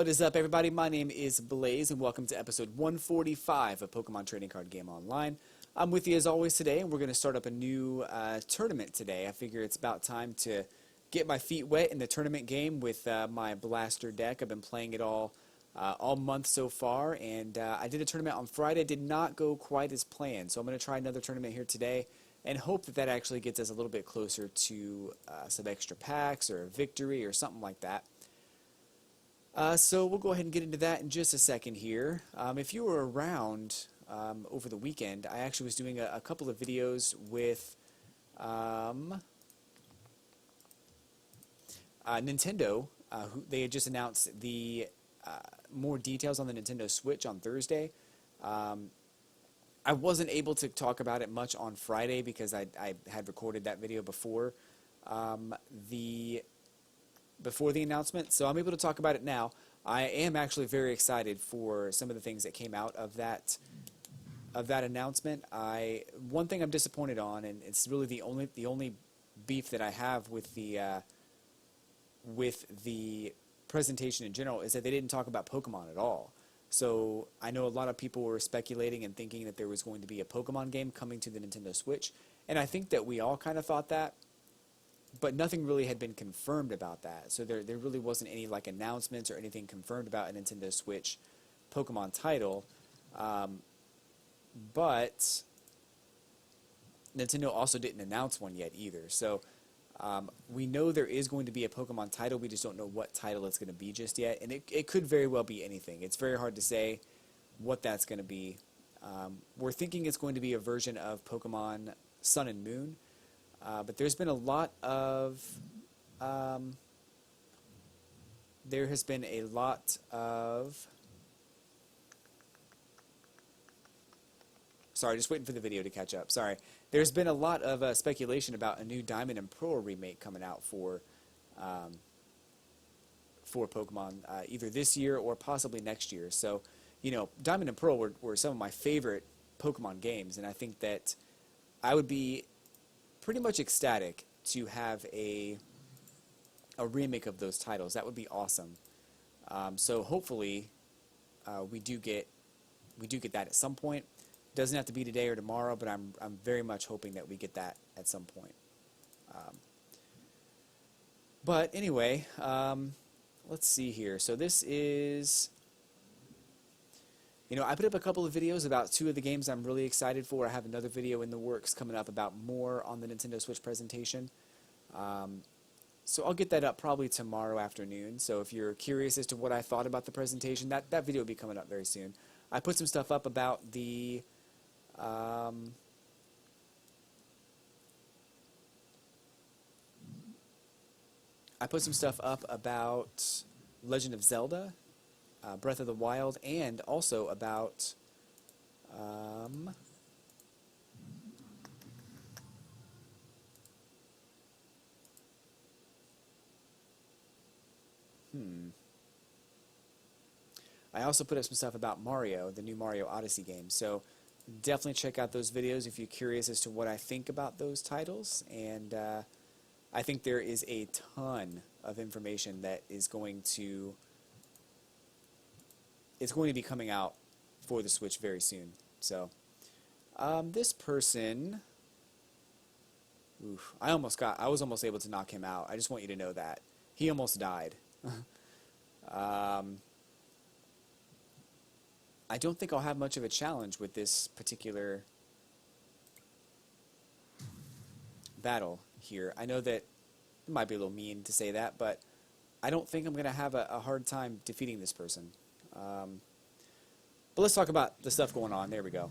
What is up, everybody? My name is Blaze, and welcome to episode 145 of Pokemon Trading Card Game Online. I'm with you as always today, and we're going to start up a new tournament today. I figure it's about time to get my feet wet in the tournament game with my Blaster deck. I've been playing it all month so far, and I did a tournament on Friday. Did not go quite as planned, so I'm going to try another tournament here today and hope that that actually gets us a little bit closer to some extra packs or a victory or something like that. So we'll go ahead and get into that in just a second here. If you were around over the weekend, I actually was doing a couple of videos with Nintendo. They had just announced the more details on the Nintendo Switch on Thursday. I wasn't able to talk about it much on Friday because I had recorded that video before the announcement, so I'm able to talk about it now. I am actually very excited for some of the things that came out of that announcement. One thing I'm disappointed on, and it's really the only beef that I have with the presentation in general, is that they didn't talk about Pokemon at all. So I know a lot of people were speculating and thinking that there was going to be a Pokemon game coming to the Nintendo Switch, and I think that we all kind of thought that. But nothing really had been confirmed about that, so there really wasn't any like announcements or anything confirmed about a Nintendo Switch Pokemon title. But Nintendo also didn't announce one yet either. So we know there is going to be a Pokemon title. We just don't know what title it's going to be just yet, and it could very well be anything. It's very hard to say what that's going to be. We're thinking it's going to be a version of Pokemon Sun and Moon. But there's been a lot of sorry, just waiting for the video to catch up. Sorry. There's been a lot of speculation about a new Diamond and Pearl remake coming out for Pokemon either this year or possibly next year. So, you know, Diamond and Pearl were some of my favorite Pokemon games, and I think that I would be pretty much ecstatic to have a remake of those titles. That would be awesome. So hopefully we do get that at some point. Doesn't have to be today or tomorrow, but I'm very much hoping that we get that at some point. But anyway, let's see here. So this is, you know, I put up a couple of videos about two of the games I'm really excited for. I have another video in the works coming up about more on the Nintendo Switch presentation. So I'll get that up probably tomorrow afternoon. So if you're curious as to what I thought about the presentation, that video will be coming up very soon. I put some stuff up about the Legend of Zelda, Breath of the Wild, and also about I also put up some stuff about Mario, the new Mario Odyssey game. So definitely check out those videos if you're curious as to what I think about those titles. And I think there is a ton of information that is going to be coming out for the Switch very soon. So this person, I was almost able to knock him out. I just want you to know that he almost died. I don't think I'll have much of a challenge with this particular battle here. I know that it might be a little mean to say that, but I don't think I'm going to have a hard time defeating this person. But let's talk about the stuff going on. There we go.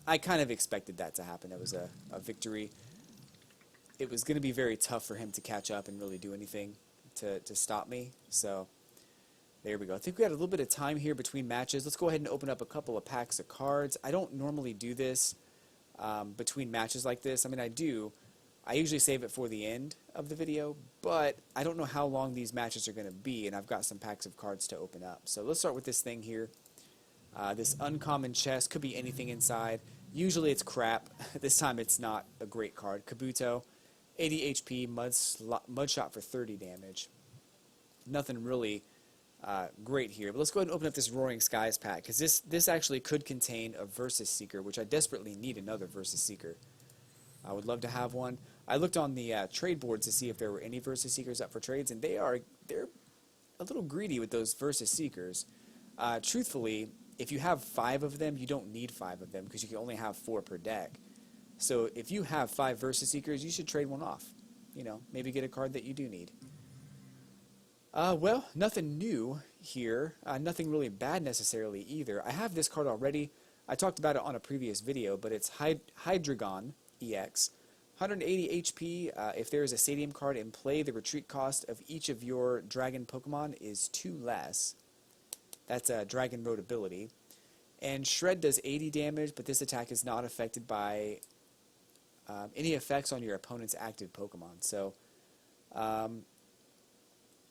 I kind of expected that to happen. It was a victory. It was going to be very tough for him to catch up and really do anything to stop me. So there we go. I think we got a little bit of time here between matches. Let's go ahead and open up a couple of packs of cards. I don't normally do this between matches like this. I mean, I do. I usually save it for the end of the video, but I don't know how long these matches are going to be, and I've got some packs of cards to open up. So let's start with this thing here. This uncommon chest, could be anything inside. Usually it's crap. This time it's not a great card. Kabuto, 80 HP, Mud Shot for 30 damage. nothing really great here. But let's go ahead and open up this Roaring Skies pack, because this actually could contain a Versus Seeker, which I desperately need another Versus Seeker. I would love to have one. I looked on the trade boards to see if there were any Versus Seekers up for trades, and they're a little greedy with those Versus Seekers. Truthfully, if you have 5 of them, you don't need 5 of them because you can only have 4 per deck. So if you have 5 Versus Seekers, you should trade one off. You know, maybe get a card that you do need. Well, nothing new here. Nothing really bad necessarily either. I have this card already. I talked about it on a previous video, but it's Hydreigon EX. 180 HP. If there is a Stadium card in play, the retreat cost of each of your Dragon Pokemon is 2 less. That's a Dragon Road ability. And Shred does 80 damage, but this attack is not affected by any effects on your opponent's active Pokemon. So,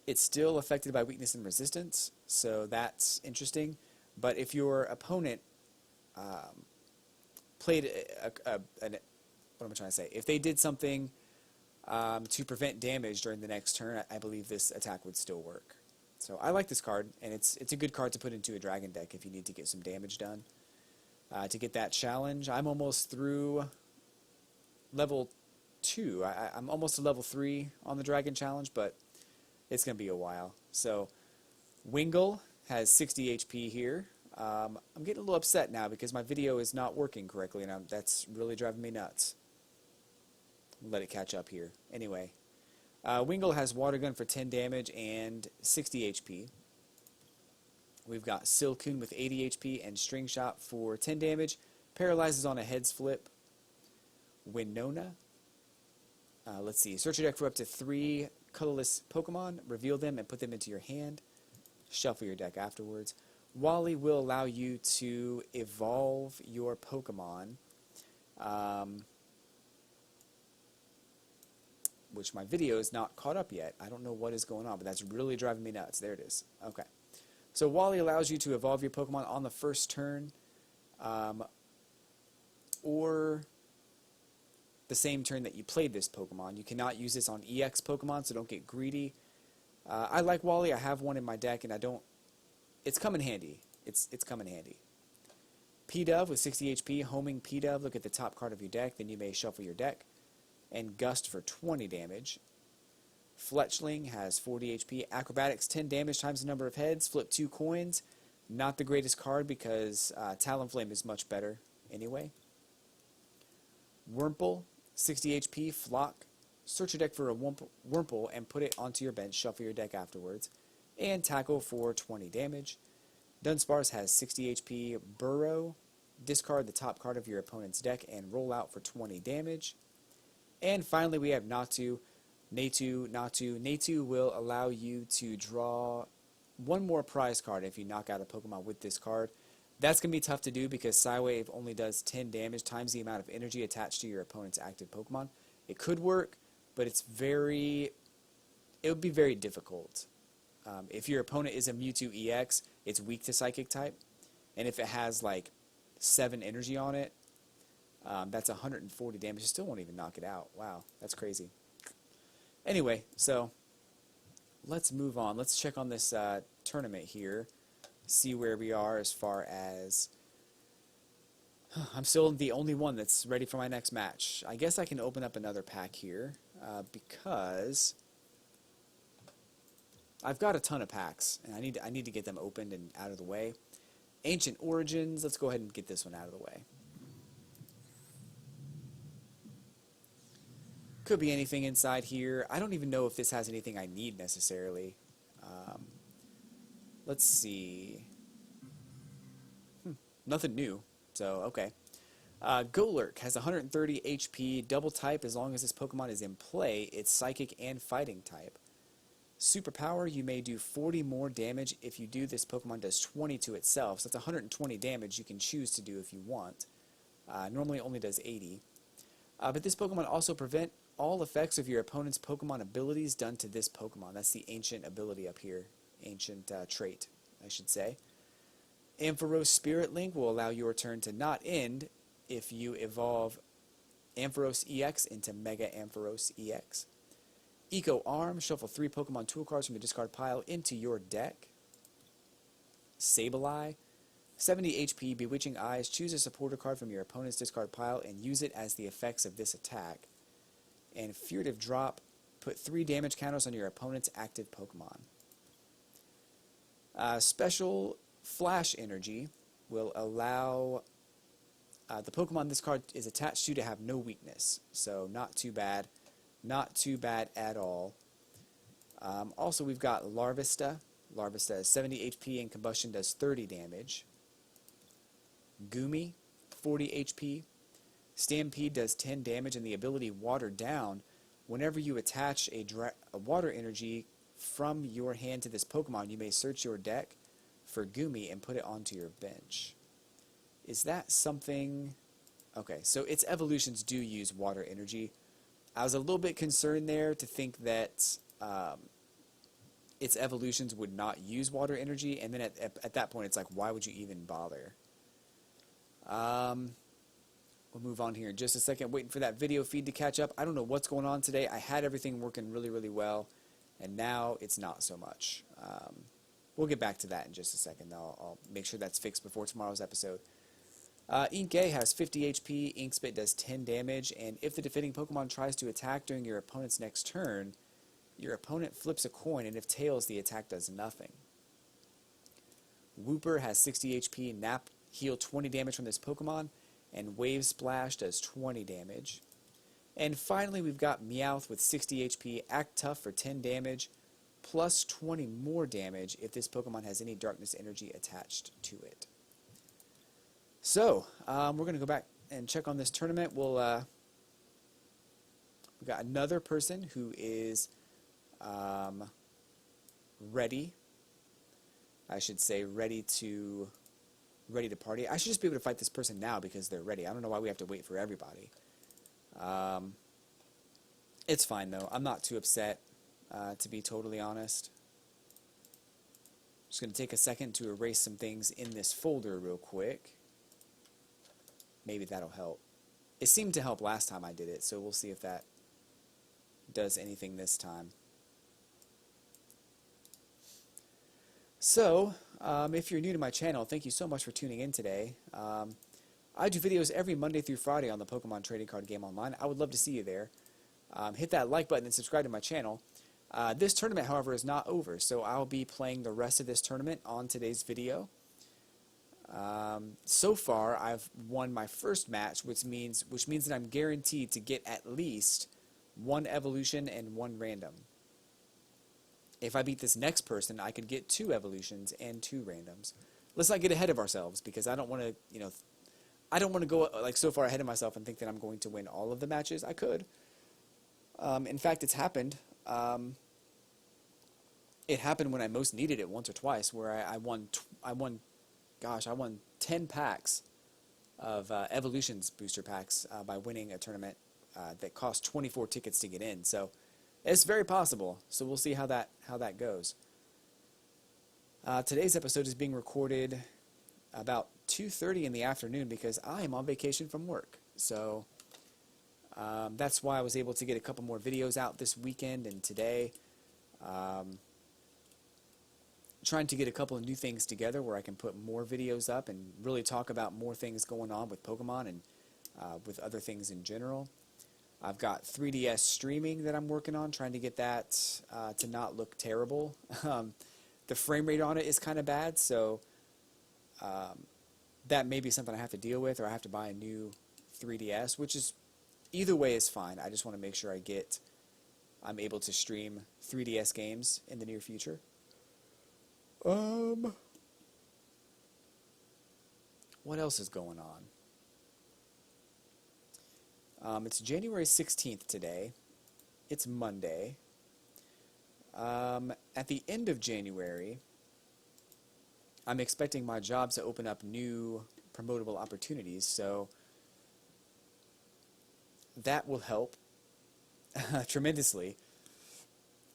it's still affected by weakness and resistance, so that's interesting. But if your opponent played what am I trying to say? If they did something to prevent damage during the next turn, I believe this attack would still work. So I like this card, and it's a good card to put into a Dragon deck if you need to get some damage done. To get that challenge, I'm almost through level 2. I'm almost to level 3 on the Dragon challenge, but it's going to be a while. So Wingull has 60 HP here. I'm getting a little upset now because my video is not working correctly, and that's really driving me nuts. Let it catch up here. Anyway, Wingull has Water Gun for 10 damage and 60 HP. We've got Silcoon with 80 HP and String Shot for 10 damage. Paralyzes on a heads flip. Winona. Let's see. Search your deck for up to 3 colorless Pokemon. Reveal them and put them into your hand. Shuffle your deck afterwards. Wally will allow you to evolve your Pokemon. Which my video is not caught up yet. I don't know what is going on, but that's really driving me nuts. There it is. Okay. So Wally allows you to evolve your Pokemon on the first turn, or the same turn that you played this Pokemon. You cannot use this on EX Pokemon, so don't get greedy. I like Wally. I have one in my deck, and I don't... It's come in handy. It's come in handy. P-Dove with 60 HP. Homing P-Dove. Look at the top card of your deck. Then you may shuffle your deck. And Gust for 20 damage. Fletchling has 40 HP. Acrobatics, 10 damage times the number of heads. Flip 2 coins. Not the greatest card because Talonflame is much better anyway. Wurmple, 60 HP. Flock. Search your deck for a Wurmple and put it onto your bench. Shuffle your deck afterwards. And Tackle for 20 damage. Dunsparce has 60 HP. Burrow. Discard the top card of your opponent's deck and roll out for 20 damage. And finally we have Natu. Natu will allow you to draw one more prize card if you knock out a Pokemon with this card. That's going to be tough to do because Psywave only does 10 damage times the amount of energy attached to your opponent's active Pokemon. It could work, but it would be very difficult. If your opponent is a Mewtwo EX, it's weak to Psychic type. And if it has like 7 energy on it, that's 140 damage. You still won't even knock it out. Wow, that's crazy. Anyway, so let's move on. Let's check on this tournament here. See where we are as far as... I'm still the only one that's ready for my next match. I guess I can open up another pack here because I've got a ton of packs, and I need to get them opened and out of the way. Ancient Origins. Let's go ahead and get this one out of the way. Could be anything inside here. I don't even know if this has anything I need necessarily. Let's see. Nothing new, so okay. Golurk has 130 HP, double type. As long as this Pokemon is in play, it's Psychic and Fighting type. Superpower, you may do 40 more damage. If you do, this Pokemon does 20 to itself, so that's 120 damage you can choose to do if you want. Normally it only does 80. But this Pokemon also prevent all effects of your opponent's Pokemon abilities done to this Pokemon. That's the Ancient ability up here. Ancient trait, I should say. Ampharos Spirit Link will allow your turn to not end if you evolve Ampharos EX into Mega Ampharos EX. Eco Arm, shuffle 3 Pokemon tool cards from your discard pile into your deck. Sableye, 70 HP, Bewitching Eyes, choose a supporter card from your opponent's discard pile and use it as the effects of this attack. And Furtive Drop, put 3 damage counters on your opponent's active Pokemon. Special Flash Energy will allow the Pokemon this card is attached to have no weakness. So not too bad. Not too bad at all. Also, we've got Larvesta. Larvesta is 70 HP and Combustion does 30 damage. Goomy, 40 HP. Stampede does 10 damage, and the ability Water Down. Whenever you attach a water energy from your hand to this Pokemon, you may search your deck for Goomy and put it onto your bench. Is that something... Okay, so its evolutions do use water energy. I was a little bit concerned there to think that its evolutions would not use water energy, and then at that point it's like, why would you even bother? We'll move on here in just a second, waiting for that video feed to catch up. I don't know what's going on today. I had everything working really, really well, and now it's not so much. We'll get back to that in just a second. I'll make sure that's fixed before tomorrow's episode. Inkay has 50 HP, Inkspit does 10 damage, and if the defending Pokemon tries to attack during your opponent's next turn, your opponent flips a coin, and if tails, the attack does nothing. Wooper has 60 HP, Nap heal 20 damage from this Pokemon, and Wave Splash does 20 damage. And finally, we've got Meowth with 60 HP, Act Tough for 10 damage, plus 20 more damage if this Pokemon has any Darkness Energy attached to it. So, we're going to go back and check on this tournament. We've got another person who is ready. I should say ready to party. I should just be able to fight this person now because they're ready. I don't know why we have to wait for everybody. It's fine though. I'm not too upset, to be totally honest. Just going to take a second to erase some things in this folder real quick. Maybe that'll help. It seemed to help last time I did it, so we'll see if that does anything this time. So, if you're new to my channel, thank you so much for tuning in today. I do videos every Monday through Friday on the Pokemon Trading Card Game Online. I would love to see you there. Hit that like button and subscribe to my channel. This tournament, however, is not over, so I'll be playing the rest of this tournament on today's video. So far, I've won my first match, which means that I'm guaranteed to get at least 1 evolution and 1 random. If I beat this next person, I could get 2 evolutions and 2 randoms. Let's not get ahead of ourselves because I don't want to, I don't want to go like so far ahead of myself and think that I'm going to win all of the matches. I could. In fact, it's happened. It happened when I most needed it once or twice, where I won 10 packs of Evolutions booster packs by winning a tournament that cost 24 tickets to get in. So it's very possible. So we'll see how that goes. Today's episode is being recorded about 2:30 in the afternoon because I am on vacation from work. So that's why I was able to get a couple more videos out this weekend and today. Trying to get a couple of new things together where I can put more videos up and really talk about more things going on with Pokemon and with other things in general. I've got 3DS streaming that I'm working on, trying to get that to not look terrible. The frame rate on it is kind of bad, so that may be something I have to deal with, or I have to buy a new 3DS, which is, either way is fine. I just want to make sure I'm able to stream 3DS games in the near future. What else is going on? It's January 16th today. It's Monday. At the end of January, I'm expecting my job to open up new promotable opportunities, so that will help tremendously.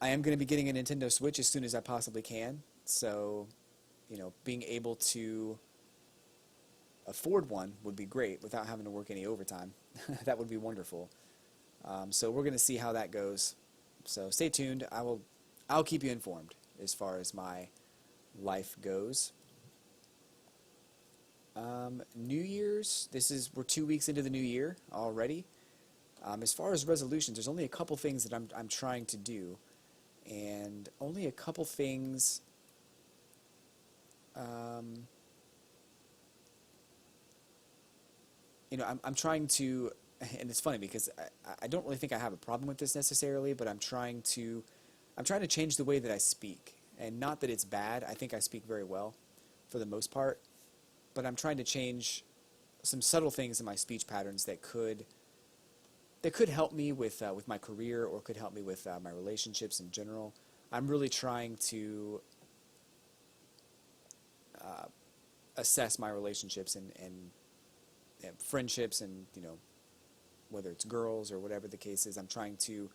I am going to be getting a Nintendo Switch as soon as I possibly can. So, being able to afford one would be great without having to work any overtime. That would be wonderful. So we're going to see how that goes So stay tuned. I'll keep you informed as far as my life goes. New Year's. We're 2 weeks into the new year already. As far as resolutions, there's only a couple things that I'm trying to do, and only a couple things. I'm trying to, and it's funny because I don't really think I have a problem with this necessarily, but I'm trying to change the way that I speak, and not that it's bad. I think I speak very well, for the most part, but I'm trying to change some subtle things in my speech patterns that could help me with my career, or could help me with my relationships in general. I'm really trying to assess my relationships and friendships, and whether it's girls or whatever the case is. I'm trying to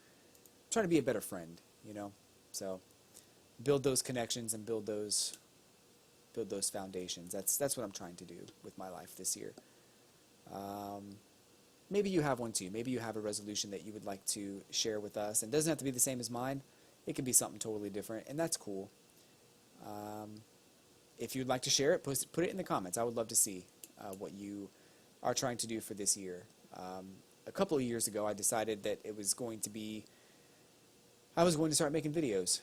be a better friend, so build those connections and build those foundations. That's what I'm trying to do with my life this year. Maybe you have one too. Maybe you have a resolution that you would like to share with us, and it doesn't have to be the same as mine. It can be something totally different, and that's cool. If you'd like to share it, put it in the comments. I would love to see what you are trying to do for this year. A couple of years ago, I decided that I was going to start making videos,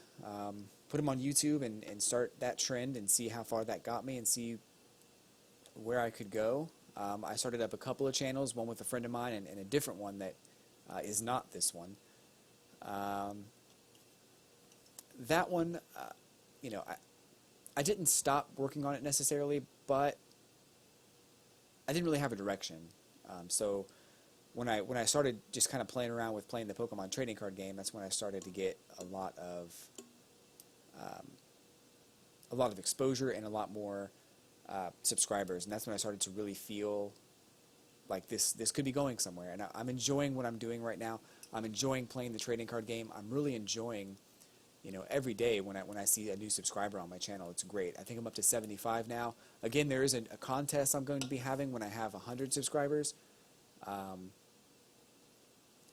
put them on YouTube, and start that trend and see how far that got me and see where I could go. I started up a couple of channels, one with a friend of mine and a different one that is not this one. That one, I didn't stop working on it necessarily, but I didn't really have a direction. So when I started just kind of playing around with playing the Pokemon trading card game, that's when I started to get a lot of exposure and a lot more subscribers, and that's when I started to really feel like this could be going somewhere. And I'm enjoying what I'm doing right now. I'm enjoying playing the trading card game. I'm really enjoying, every day when I see a new subscriber on my channel. It's great. I think I'm up to 75 now. Again, there is a contest I'm going to be having when I have 100 subscribers.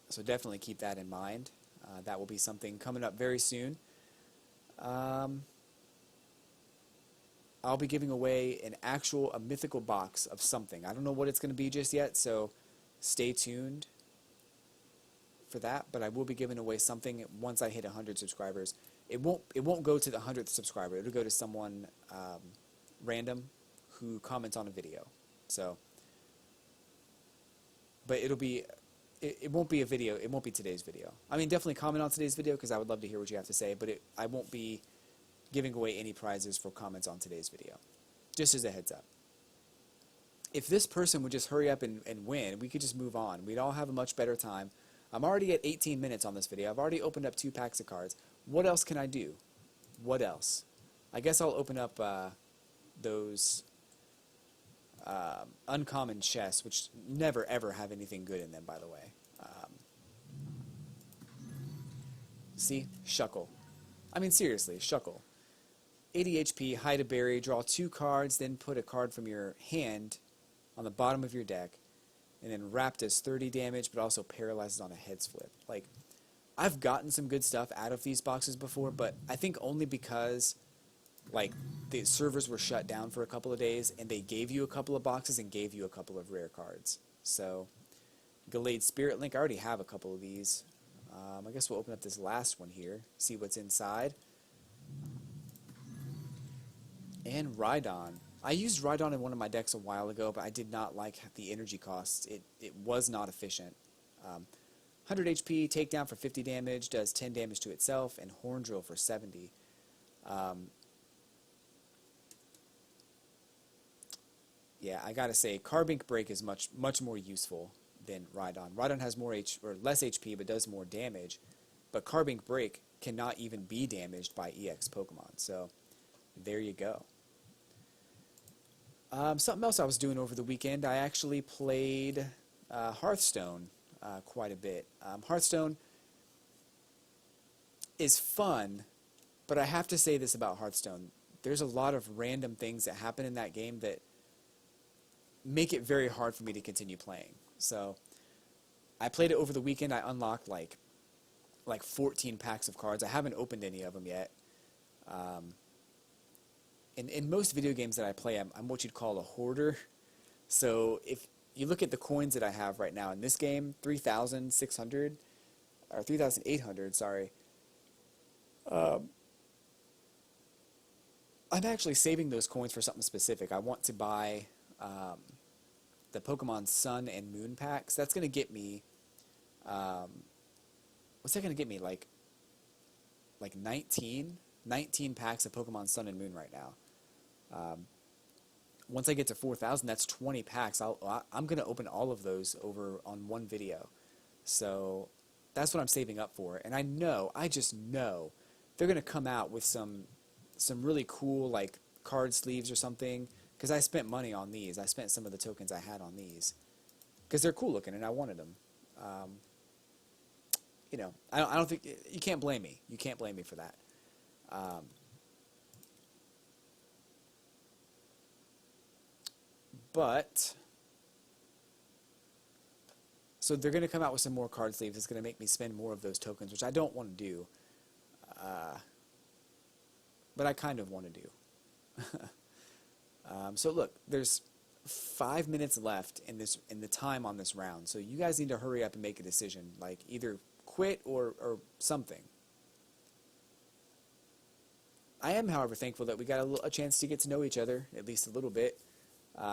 So definitely keep that in mind. That will be something coming up very soon. I'll be giving away a mythical box of something. I don't know what it's going to be just yet, so stay tuned for that. But I will be giving away something once I hit 100 subscribers. It won't go to the 100th subscriber. It'll go to someone random who comments on a video. So, but it won't be a video. It won't be today's video. I mean, definitely comment on today's video because I would love to hear what you have to say. But I won't be giving away any prizes for comments on today's video. Just as a heads up. If this person would just hurry up and win, we could just move on. We'd all have a much better time. I'm already at 18 minutes on this video. I've already opened up 2 packs of cards. What else can I do? What else? I guess I'll open up those uncommon chests, which never ever have anything good in them, by the way. See? Shuckle. I mean, seriously, Shuckle. 80 HP, hide a berry, draw 2 cards, then put a card from your hand on the bottom of your deck, and then Wrap does 30 damage, but also paralyzes on a heads flip. Like, I've gotten some good stuff out of these boxes before, but I think only because, like, the servers were shut down for a couple of days, and they gave you a couple of boxes and gave you a couple of rare cards. So, Gallade Spirit Link, I already have a couple of these. I guess we'll open up this last one here, see what's inside. And Rhydon. I used Rhydon in one of my decks a while ago, but I did not like the energy costs. It was not efficient. 100 HP, takedown for 50 damage, does 10 damage to itself, and Horn Drill for 70. Yeah, I gotta say, Carbink Break is much more useful than Rhydon. Rhydon has less HP, but does more damage. But Carbink Break cannot even be damaged by EX Pokemon. So, there you go. Something else I was doing over the weekend, I actually played Hearthstone quite a bit. Hearthstone is fun, but I have to say this about Hearthstone. There's a lot of random things that happen in that game that make it very hard for me to continue playing. So I played it over the weekend. I unlocked like like 14 packs of cards. I haven't opened any of them yet. In most video games that I play, I'm what you'd call a hoarder. So if you look at the coins that I have right now in this game, 3,600 or 3,800, sorry. I'm actually saving those coins for something specific. I want to buy the Pokemon Sun and Moon packs. That's going to get me, what's that going to get me? Like 19 packs of Pokemon Sun and Moon right now. Once I get to 4,000, that's 20 packs. I'm going to open all of those over on one video. So that's what I'm saving up for. And I just know they're going to come out with some really cool like card sleeves or something, because I spent money on these. I spent some of the tokens I had on these because they're cool looking and I wanted them. You know, I don't think you can't blame me. You can't blame me for that. But so they're going to come out with some more card sleeves. It's going to make me spend more of those tokens, which I don't want to do. But I kind of want to do. So look, there's 5 minutes left in the time on this round. So you guys need to hurry up and make a decision, like either quit or something. I am, however, thankful that we got a chance to get to know each other, at least a little bit,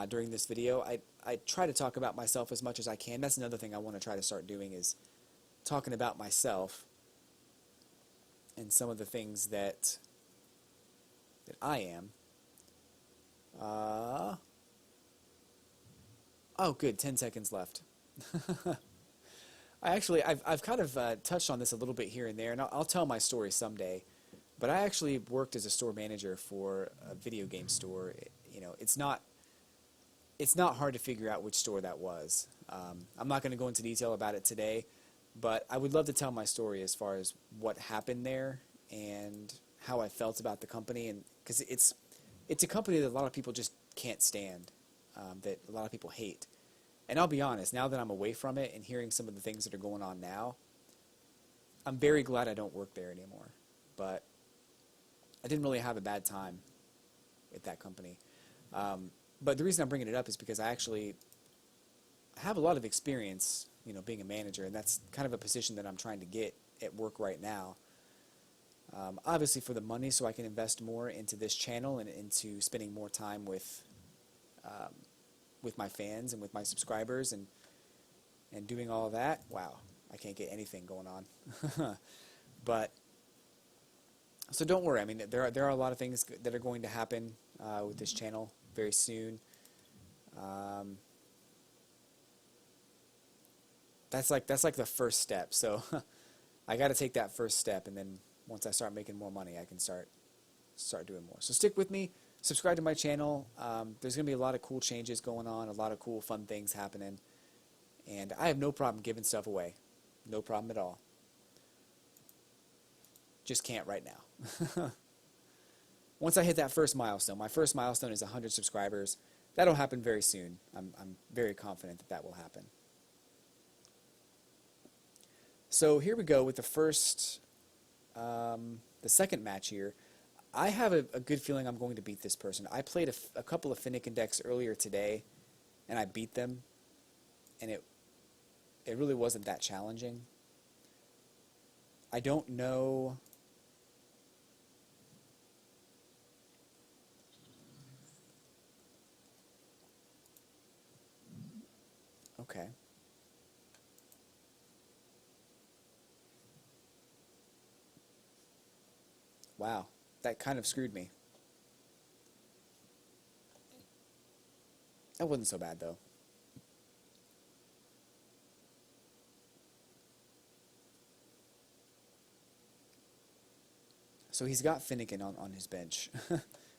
during this video. I try to talk about myself as much as I can. That's another thing I want to try to start doing, is talking about myself and some of the things that I am. Oh, good. 10 seconds left. I've kind of touched on this a little bit here and there, and I'll tell my story someday. But I actually worked as a store manager for a video game store. You know, it's not hard to figure out which store that was. I'm not going to go into detail about it today, but I would love to tell my story as far as what happened there and how I felt about the company, and because it's a company that a lot of people just can't stand, that a lot of people hate. And I'll be honest, now that I'm away from it and hearing some of the things that are going on now, I'm very glad I don't work there anymore. But I didn't really have a bad time at that company. But the reason I'm bringing it up is because I actually have a lot of experience, you know, being a manager, and that's kind of a position that I'm trying to get at work right now. Obviously for the money, so I can invest more into this channel and into spending more time with my fans and with my subscribers and doing all of that. Wow, I can't get anything going on. But so don't worry. I mean, there are a lot of things that are going to happen with this channel very soon. That's like the first step. So I got to take that first step, and then once I start making more money, I can start doing more. So stick with me. Subscribe to my channel. There's going to be a lot of cool changes going on, a lot of cool fun things happening, and I have no problem giving stuff away. No problem at all. Just can't right now. Once I hit that first milestone, my first milestone is 100 subscribers. That'll happen very soon. I'm very confident that will happen. So here we go with the second match here. I have a good feeling I'm going to beat this person. I played a couple of Finnegan decks earlier today, and I beat them, and it really wasn't that challenging. I don't know. Okay. Wow, that kind of screwed me. That wasn't so bad, though. So he's got Finnegan on his bench.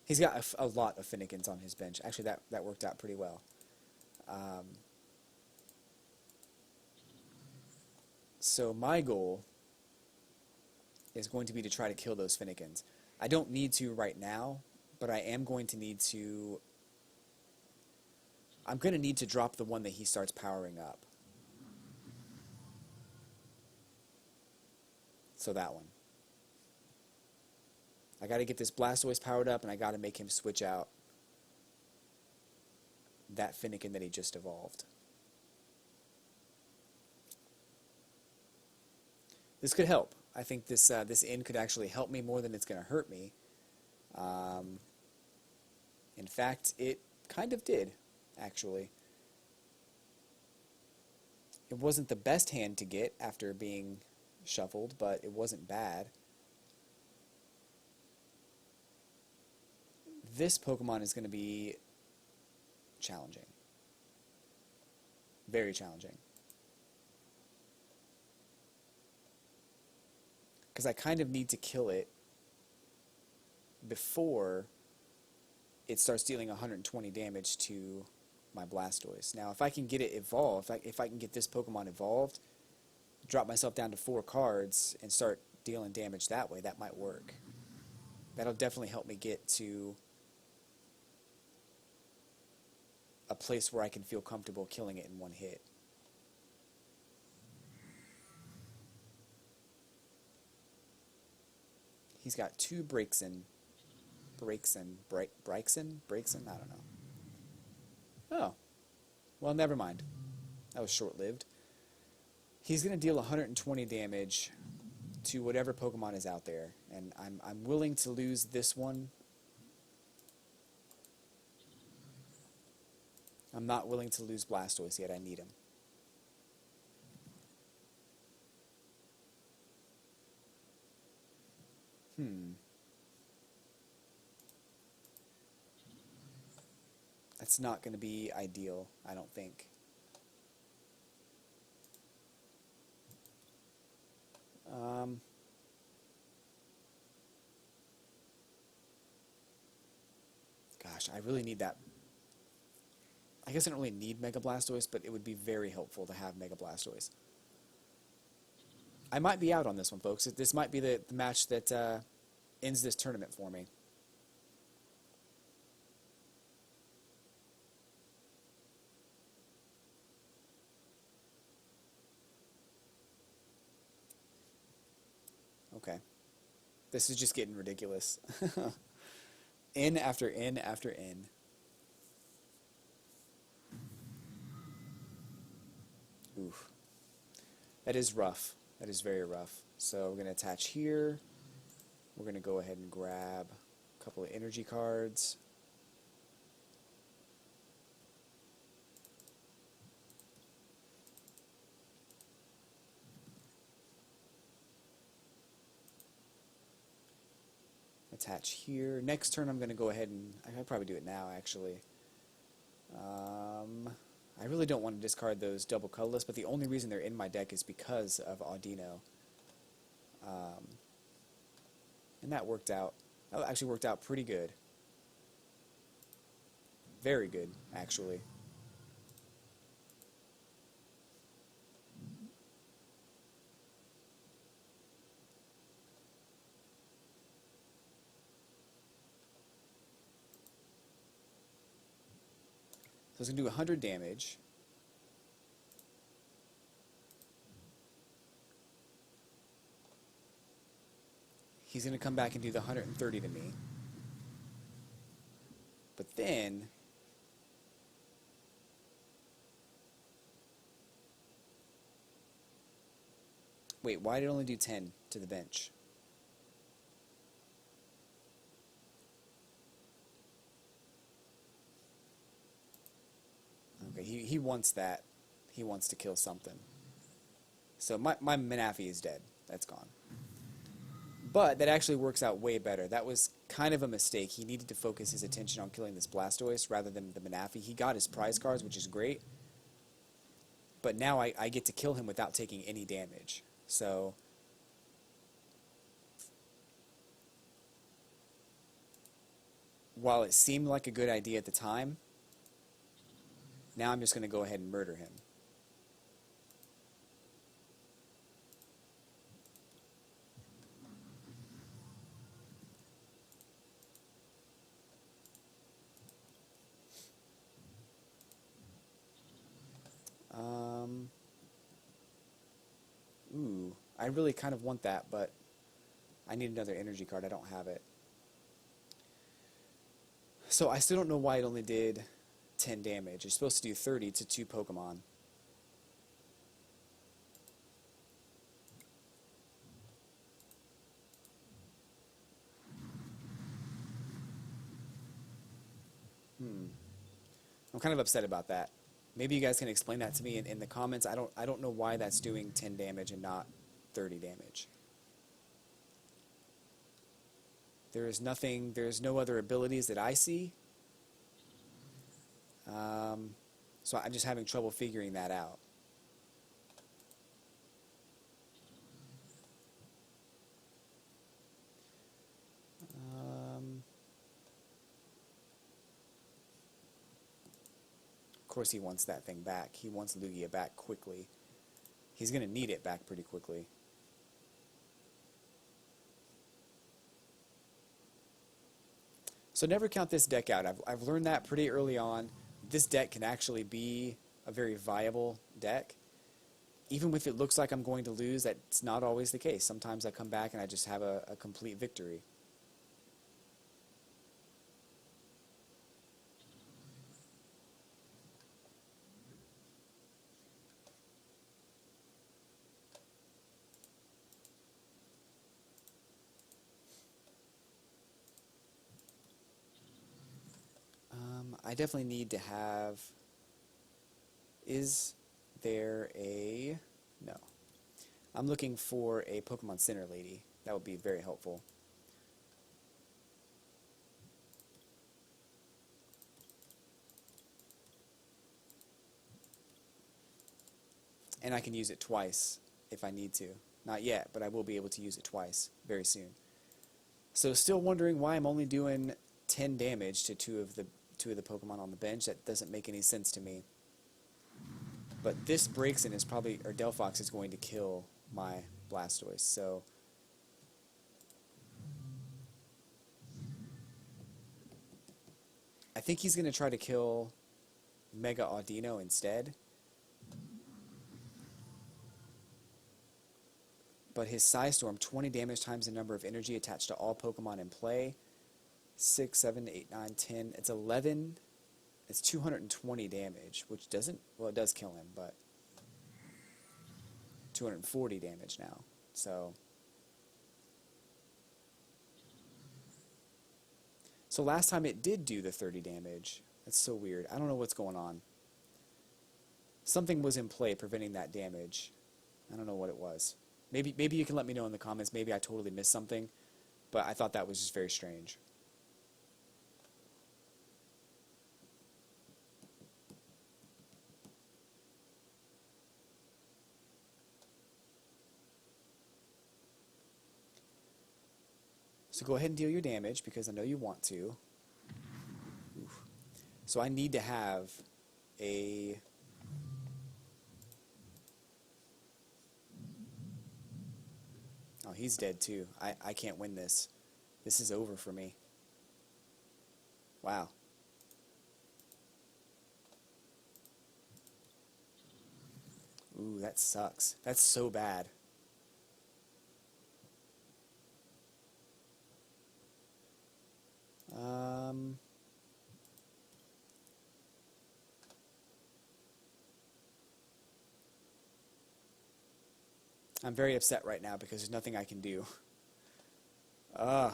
He's got a lot of Finnegans on his bench. Actually, that worked out pretty well. So my goal is going to be to try to kill those Finnegans. I don't need to right now, but I am going to need to... I'm going to need to drop the one that he starts powering up. So that one. I got to get this Blastoise powered up, and I got to make him switch out that Finnegan that he just evolved. This could help. I think this this in could actually help me more than it's going to hurt me. In fact, it kind of did, actually. It wasn't the best hand to get after being shuffled, but it wasn't bad. This Pokemon is going to be challenging. Very challenging. Because I kind of need to kill it before it starts dealing 120 damage to my Blastoise. Now, if I can get it evolved, if I can get this Pokemon evolved, drop myself down to 4 cards, and start dealing damage that way, that might work. That'll definitely help me get to a place where I can feel comfortable killing it in one hit. He's got 2 Braixen. Braixen? I don't know. Oh. Well, never mind. That was short-lived. He's going to deal 120 damage to whatever Pokemon is out there. And I'm willing to lose this one. I'm not willing to lose Blastoise yet. I need him. That's not going to be ideal, I don't think. Gosh, I really need that. I guess I don't really need Mega Blastoise, but it would be very helpful to have Mega Blastoise. I might be out on this one, folks. This might be the match that ends this tournament for me. Okay. This is just getting ridiculous. In after in after in. Oof. That is rough. That is very rough. So we're going to attach here. We're going to go ahead and grab a couple of energy cards. Attach here. Next turn I'm going to go ahead and... I could probably do it now, actually. I really don't want to discard those double colorless, but the only reason they're in my deck is because of Audino. And that worked out. That actually worked out pretty good. Very good, actually. So it's going to do 100 damage. He's going to come back and do the 130 to me. But then... Wait, why did it only do 10 to the bench? Okay, he wants that. He wants to kill something. So my Manaphy is dead. That's gone. But that actually works out way better. That was kind of a mistake. He needed to focus his attention on killing this Blastoise rather than the Manaphy. He got his prize cards, which is great. But now I get to kill him without taking any damage. So... while it seemed like a good idea at the time, now I'm just going to go ahead and murder him. Ooh, I really kind of want that, but I need another energy card. I don't have it. So I still don't know why it only did 10 damage. It's supposed to do 30 to 2 Pokemon. I'm kind of upset about that. Maybe you guys can explain that to me in the comments. I don't know why that's doing 10 damage and not 30 damage. There's no other abilities that I see. So I'm just having trouble figuring that out. Of course he wants that thing back. He wants Lugia back quickly. He's going to need it back pretty quickly. So never count this deck out. I've learned that pretty early on. This deck can actually be a very viable deck. Even if it looks like I'm going to lose, that's not always the case. Sometimes I come back and I just have a complete victory. I definitely need to have... Is there a... No. I'm looking for a Pokemon Center Lady. That would be very helpful. And I can use it twice if I need to. Not yet, but I will be able to use it twice very soon. So still wondering why I'm only doing 10 damage to two of the Pokemon on the bench. That doesn't make any sense to me. But this breaks in is probably, or Delphox is going to kill my Blastoise, so... I think he's going to try to kill Mega Audino instead. But his Psystorm, 20 damage times the number of energy attached to all Pokemon in play. 6, 7, 8, 9, 10. It's 11. It's 220 damage, which doesn't... Well, it does kill him, but... 240 damage now. So last time it did do the 30 damage. That's so weird. I don't know what's going on. Something was in play preventing that damage. I don't know what it was. Maybe you can let me know in the comments. Maybe I totally missed something. But I thought that was just very strange. So go ahead and deal your damage, because I know you want to. Oof. So I need to have a... Oh, he's dead too. I can't win this. This is over for me. Wow. Ooh, that sucks. That's so bad. I'm very upset right now because there's nothing I can do. I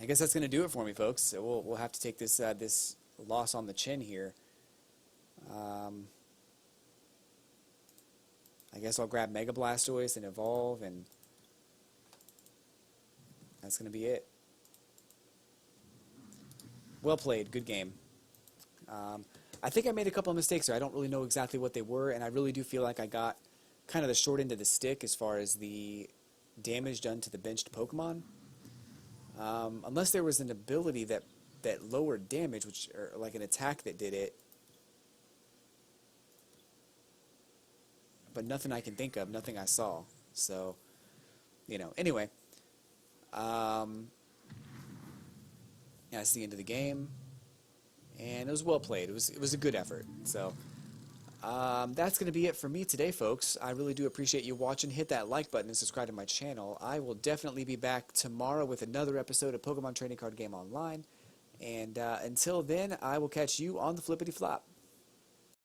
guess that's going to do it for me, folks. So we'll have to take this this loss on the chin here. I guess I'll grab Mega Blastoise and evolve, and that's going to be it. Well played. Good game. I think I made a couple of mistakes there. I don't really know exactly what they were, and I really do feel like I got kind of the short end of the stick as far as the damage done to the benched Pokemon. Unless there was an ability that lowered damage, or like an attack that did it. But nothing I can think of, nothing I saw. So, you know, anyway. Yeah, that's the end of the game. And it was well played. It was a good effort. So, That's going to be it for me today, folks. I really do appreciate you watching. Hit that like button and subscribe to my channel. I will definitely be back tomorrow with another episode of Pokemon Trading Card Game Online. And until then, I will catch you on the flippity flop.